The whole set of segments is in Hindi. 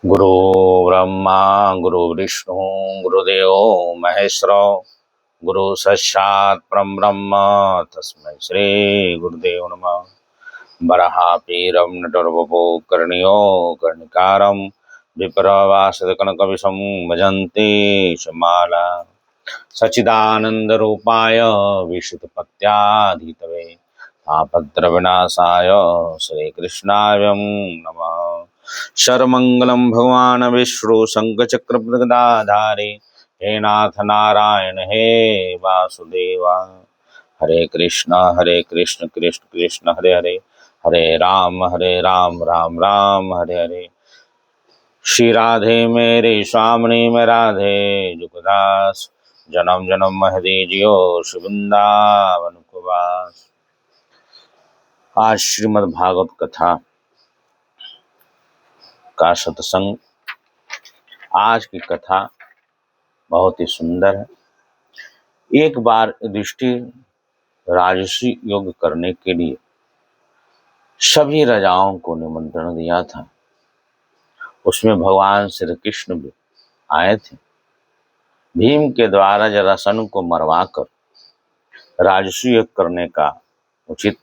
गुरु ब्रह्मा गुरु विष्णु गुरुदेव महेश्वर गुरु साक्षात् परम ब्रह्म तस्मै श्री गुरुदेव नमः। वराहपीरं नटवरवपो कर्णियो कर्णिकारं विप्रवासकनकविशं भजन्ति शमाला सच्चिदानन्दरूपाय विशुद्धपत्याधितवे तापत्रविनाशाय श्रीकृष्णाय नमः। सर्वमंगलं भगवान् विष्णु शंखचक्रगदाधारे हे नाथ नारायण हे वासुदेवा। हरे कृष्ण कृष्ण कृष्ण हरे हरे, हरे राम राम राम हरे हरे। श्री राधे मेरे स्वामी में राधे जुगदास, जन्म जन्म महदे जियो वृंदावन को वास। आज श्रीमद् भागवत कथा का सत्संग। आज की कथा बहुत ही सुंदर है। एक बार युधिष्ठिर राजसी योग करने के लिए सभी राजाओं को निमंत्रण दिया था। उसमें भगवान श्री कृष्ण भी आए थे। भीम के द्वारा जरासंध को मरवाकर राजसी योग करने का उचित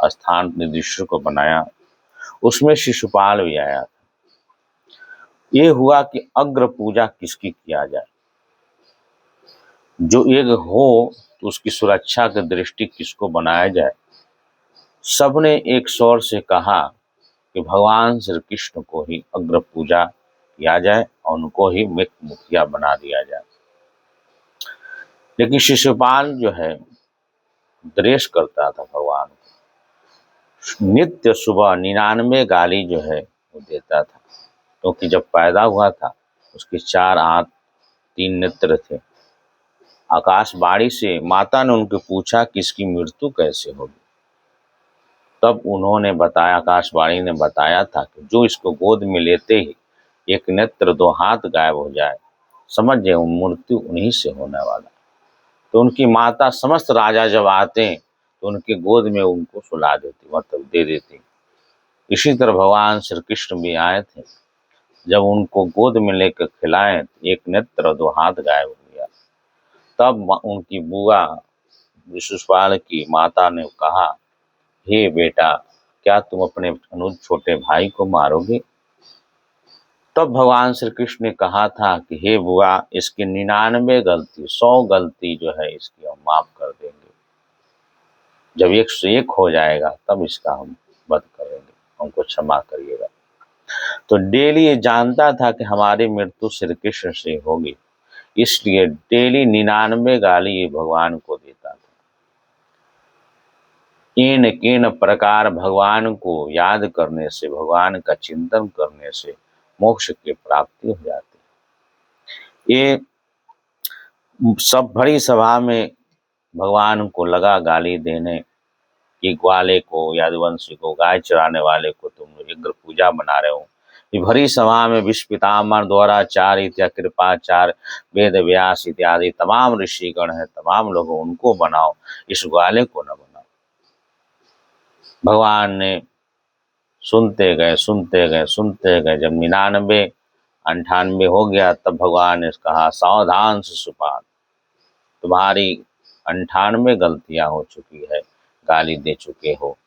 स्थान युधिष्ठिर को बनाया। उसमें शिशुपाल भी आया था। ये हुआ कि अग्र पूजा किसकी किया जाए, जो एक हो तो उसकी सुरक्षा की दृष्टि किसको बनाया जाए। सबने एक स्वर से कहा कि भगवान श्री कृष्ण को ही अग्र पूजा किया जाए और उनको ही मुखिया बना दिया जाए। लेकिन शिशुपाल जो है द्वेष करता था भगवान को। नित्य सुबह 99 गाली जो है वो देता था, क्योंकि जब पैदा हुआ था उसके 4 हाथ 3 नेत्र थे। आकाशवाणी से माता ने उनके पूछा कि इसकी मृत्यु कैसे होगी। तब उन्होंने बताया, आकाशवाणी ने बताया था कि जो इसको गोद में लेते ही 1 नेत्र 2 हाथ गायब हो जाए, समझ जाए मृत्यु उन्हीं से होने वाला। तो उनकी माता समस्त राजा जब आते तो उनके गोद में उनको सुला देती, मतलब दे देती। इसी तरह भगवान श्री कृष्ण भी आए थे। जब उनको गोद में लेकर खिलाए 1 नेत्र 2 हाथ गायब हो गया। तब उनकी बुआ शिशुपाल की माता ने कहा, हे बेटा, क्या तुम अपने अनुज छोटे भाई को मारोगे? तब भगवान श्री कृष्ण ने कहा था कि हे बुआ, इसकी 99 गलती 100 गलती जो है इसकी हम माफ कर देंगे। जब 101 हो जाएगा तब इसका हम वध करेंगे, हमको क्षमा करिएगा। तो डेली ये जानता था कि हमारी मृत्यु श्री कृष्ण से होगी, इसलिए डेली 99 गाली ये भगवान को देता था। इन किन प्रकार भगवान को याद करने से, भगवान का चिंतन करने से मोक्ष की प्राप्ति हो जाती है। ये सब बड़ी सभा में भगवान को लगा गाली देने कि ग्वाले को, यादवंशी को, गाय चराने वाले को तुम अग्र पूजा बना रहे हो। ये भरी सभा में विश्व पितामह द्वाराचार्य इत्या कृपाचार्य वेद व्यास इत्यादि तमाम ऋषिगण है, तमाम लोग उनको बनाओ, इस ग्वाले को न बनाओ। भगवान ने सुनते गए। जब 99 98 हो गया तब भगवान ने कहा, सावधान शिशुपाल, तुम्हारी 98 गलतियां हो चुकी है, गाली दे चुके हो,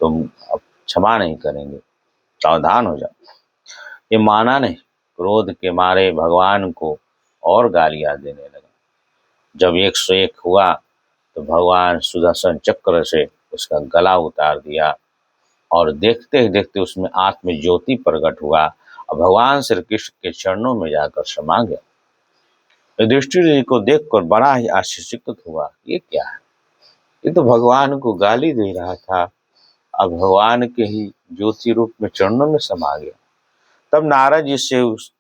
तुम अब क्षमा नहीं करेंगे, सावधान हो जाओ। ये माना नहीं, क्रोध के मारे भगवान को और गालियां देने लगा। जब 101 हुआ तो भगवान सुदर्शन चक्र से उसका गला उतार दिया और देखते ही देखते उसमें आत्म ज्योति प्रकट हुआ और भगवान श्री कृष्ण के चरणों में जाकर समा गया। युधिष्ठिर जी को देखकर बड़ा ही आश्चर्यचकित हुआ, ये क्या है? ये तो भगवान को गाली दे रहा था, अब भगवान के ही ज्योति रूप में चरणों में समा गया। तब नारद जी से उस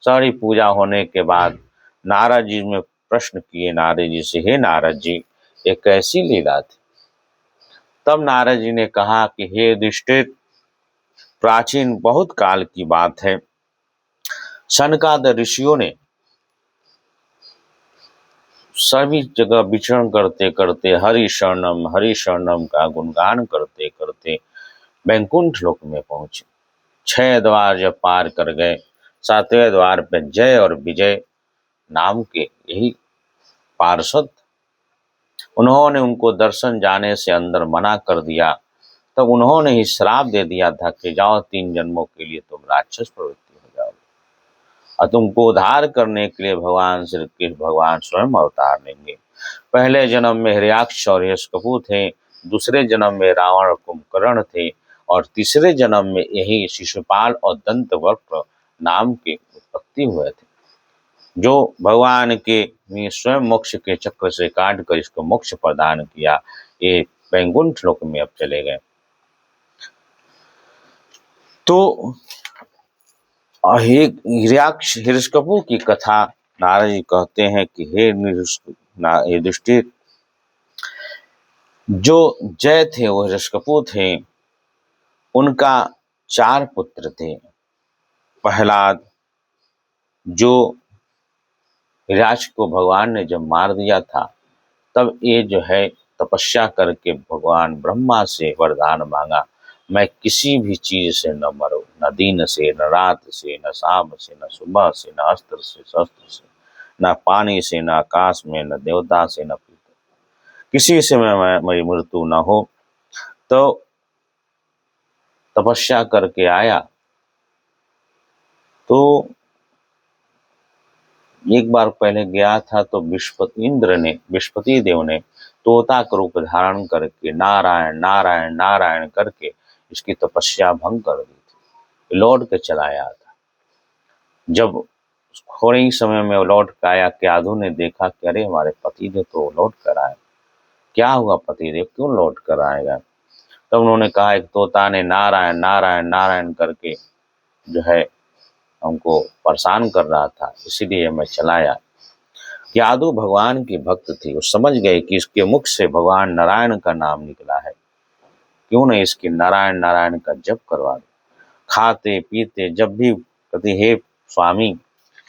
सारी पूजा होने के बाद नारद जी में प्रश्न किए, नारद जी से, हे नारद जी, ये कैसी लीला थी? तब नारद जी ने कहा कि हे युधिष्ठिर, प्राचीन बहुत काल की बात है। सनकादिक ऋषियों ने सभी जगह विचरण करते करते हरि शरणम का गुणगान करते करते वैकुंठ लोक में पहुंचे। 6 द्वार जब पार कर गए, 7वें द्वार पे जय और विजय नाम के यही पार्षद, उन्होंने उनको दर्शन जाने से अंदर मना कर दिया। तब उन्होंने ही श्राप दे दिया था कि जाओ 3 जन्मों के लिए तुम राक्षस प्रवृत्ति हो जाओगे, और तुमको उद्धार करने के लिए भगवान श्री कृष्ण भगवान स्वयं अवतार लेंगे। पहले जन्म में हिरण्याक्ष और हिरण्यकशिपु थे, दूसरे जन्म में रावण और कुंभकर्ण थे, और तीसरे जन्म में यही शिशुपाल और दंतवक्र नाम के उत्पत्ति हुए थे, जो भगवान के स्वयं मोक्ष के चक्र से काट कर इसको मोक्ष प्रदान किया। ये वैकुंठ लोक में अब चले गए। तो हिरण्यकशिपु की कथा नारद जी कहते हैं कि हे युधिष्ठिर, जो जय थे वो हिरण्यकशिपु थे, उनका 4 पुत्र थे। प्रहलाद, जो हिरण्याक्ष को भगवान ने जब मार दिया था, तब ये जो है तपस्या करके भगवान ब्रह्मा से वरदान मांगा, मैं किसी भी चीज से न मरूं, न दिन से, न रात से, न शाम से, न सुबह से, न अस्त्र से, शस्त्र से, न पानी से, न आकाश में, न देवता से, न पितर, किसी से मेरी मृत्यु न हो। तो तपस्या करके आया, तो एक बार पहले गया था तो बृहस्पति देव ने तोता का रूप धारण करके नारायण नारायण नारायण करके इसकी तपस्या भंग कर दी थी। लौट के चला आया था। जब थोड़े ही समय में लौट कर आया, क्याधु ने देखा कि अरे हमारे पति देव तो लौट कर आए, क्या हुआ पति देव, क्यों लौट कर आएगा? तब उन्होंने कहा एक तोता ने नारायण नारायण नारायण करके जो है हमको परेशान कर रहा था, इसीलिए मैं चला आया। क्याधु भगवान की भक्त थी, वो समझ गए कि इसके मुख से भगवान नारायण का नाम निकला है, क्यों नहीं इसकी नारायण नारायण का जप करवा दो। खाते पीते जब भी कहते हे स्वामी,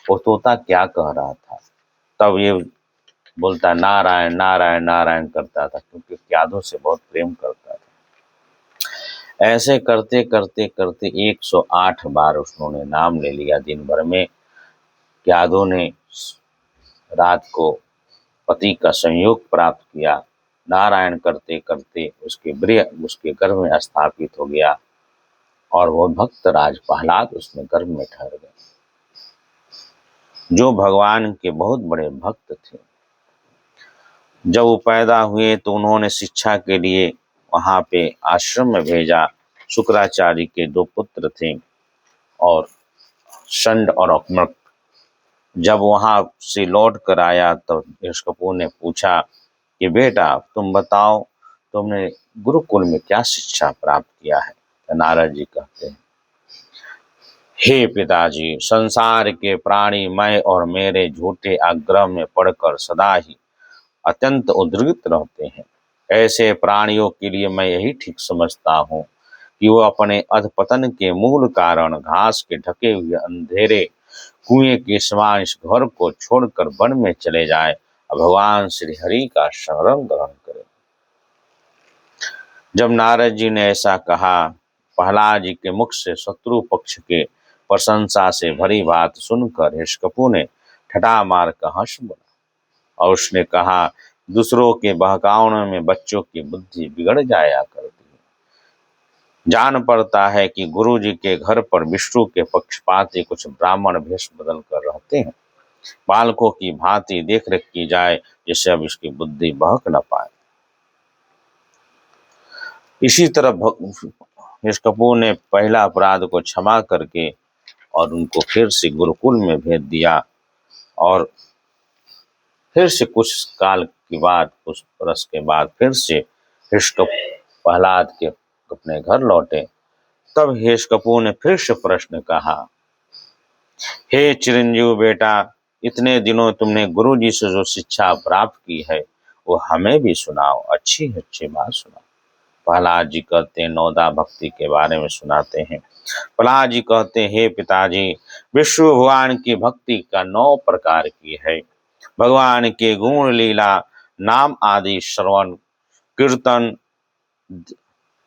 वो तोता क्या कह रहा था, तब ये बोलता नारायण नारायण नारायण करता था, क्योंकि क्याधु से बहुत प्रेम करता था। ऐसे करते करते करते 108 बार उन्होंने नाम ले लिया दिन भर में। क्याधु ने रात को पति का संयोग प्राप्त किया, नारायण करते करते उसके गर्भ में स्थापित हो गया, और वो भक्त राज प्रहलाद उसमें गर्भ में ठहर गए, जो भगवान के बहुत बड़े भक्त थे। जब वो पैदा हुए तो उन्होंने शिक्षा के लिए वहां पे आश्रम में भेजा। शुक्राचार्य के 2 पुत्र थे, और षंड और अकमक। जब वहां से लौट कर आया तो हिरण्यकशिपु ने पूछा कि बेटा तुम बताओ, तुमने गुरुकुल में क्या शिक्षा प्राप्त किया है? तो नारद जी कहते हैं, हे पिताजी, संसार के प्राणी मैं और मेरे झूठे आग्रह में पड़कर सदा ही अत्यंत उद्विग्न रहते हैं। ऐसे प्राणियों के लिए मैं यही ठीक समझता हूँ कि वो अपने अधपतन के मूल कारण घास के ढके हुए अंधेरे कुएं के समान इस घर को छोड़कर वन में चले जाए और भगवान श्री हरि का शरण ग्रहण करें। जब नारद जी ने ऐसा कहा, प्रहलाद जी के मुख से शत्रु पक्ष के प्रशंसा से भरी बात सुनकर हिरण्यकशिपु ने ठटा मार कर हंस बोला, और उसने कहा दूसरों के बहकावों में बच्चों की बुद्धि बिगड़ जाया करती है। जान पड़ता है कि गुरु जी के घर पर विष्णु के पक्षपाती कुछ ब्राह्मण भेष बदल कर रहते हैं। बालकों की भांति देख रेख की जाए, जिससे अब इसकी बुद्धि बहक न पाए। इसी तरह हिरण्यकशिपु ने पहला अपराध को क्षमा करके और उनको फिर से गुरुकुल में भेज दिया, और फिर से कुछ काल के बाद, कुछ वर्ष के बाद फिर से हिरण्यकशिपु प्रहलाद के अपने घर लौटे। तब हिरण्यकशिपु ने फिर से प्रश्न कहा, हे चिरंजीव बेटा, इतने दिनों तुमने गुरु जी से जो शिक्षा प्राप्त की है वो हमें भी सुनाओ, अच्छी अच्छी बात सुनाओ। प्रहलाद जी कहते हैं, नौदा भक्ति के बारे में सुनाते हैं। प्रहलाद जी कहते हैं, हे पिताजी, विष्णु भगवान की भक्ति का 9 प्रकार की है। भगवान के गुण लीला नाम आदि श्रवण कीर्तन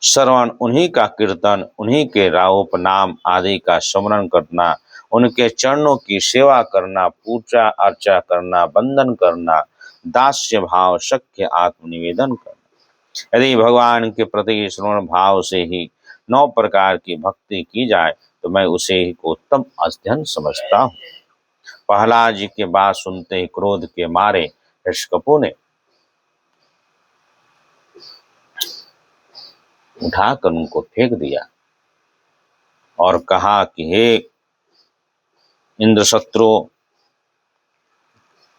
श्रवण उन्हीं का कीर्तन, उन्हीं के रावोप नाम आदि का स्मरण करना, उनके चरणों की सेवा करना, पूजा अर्चा करना, वंदन करना, दास्य भाव शक्य आत्मनिवेदन करना। यदि भगवान के प्रति श्रवण भाव से ही 9 प्रकार की भक्ति की जाए तो मैं उसे ही को उत्तम अध्ययन समझता हूँ। प्रहलाद जी के बात सुनते ही क्रोध के मारे ऋषिकपु ने उठाकर उनको फेंक दिया और कहा कि हे इंद्रशत्रु,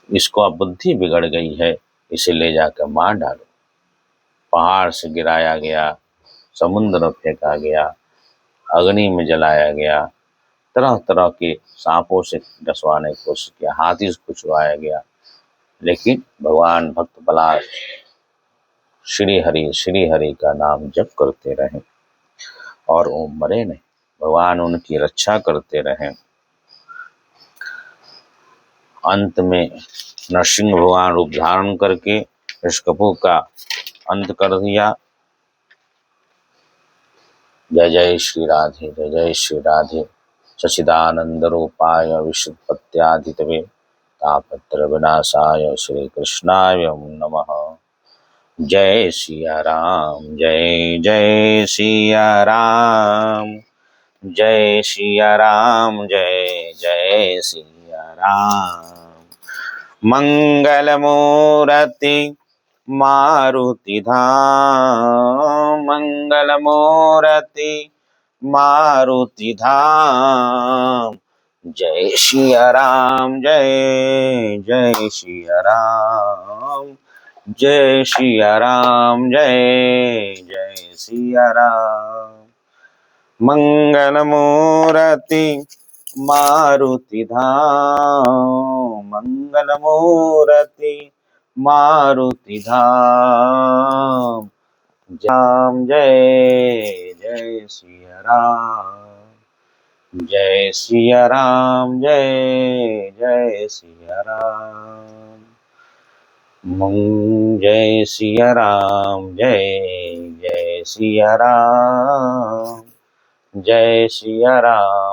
इसको अब बुद्धि बिगड़ गई है, इसे ले जाकर मार डालो। पहाड़ से गिराया गया, समुद्र में फेंका गया, अग्नि में जलाया गया, तरह तरह के सांपों से डसवाने की कोशिश किया, हाथी से कुचवाया गया, लेकिन भगवान भक्त प्रहलाद श्री हरि का नाम जप करते रहे और वो मरे नहीं। भगवान उनकी रक्षा करते रहे। अंत में नरसिंह भगवान रूप धारण करके ऋषिकपु का अंत कर दिया। जय जय श्री राधे, जय जय श्री राधे। सच्चिदानंद रूपाय विशुद्धपत्यादितवे तापत्र विनाशाय श्री कृष्णाय नमः। जय सिया राम, जय जय सिया राम, जय सिया राम, जय जय सिया राम। मंगल मूर्ति मारुति धाम, मंगल मूर्ति मारुति धाम। जय सिया राम, जय जय सिया राम, जय सिया राम, जय जय सिया राम। मंगल मूर्ति मारुति धाम, मंगल मूर्ति मारुति धाम। राम जय जय सिया राम, जय सिया राम, जय जय सिया राम। जय सिया राम, जय जय सिया राम, जय सिया राम।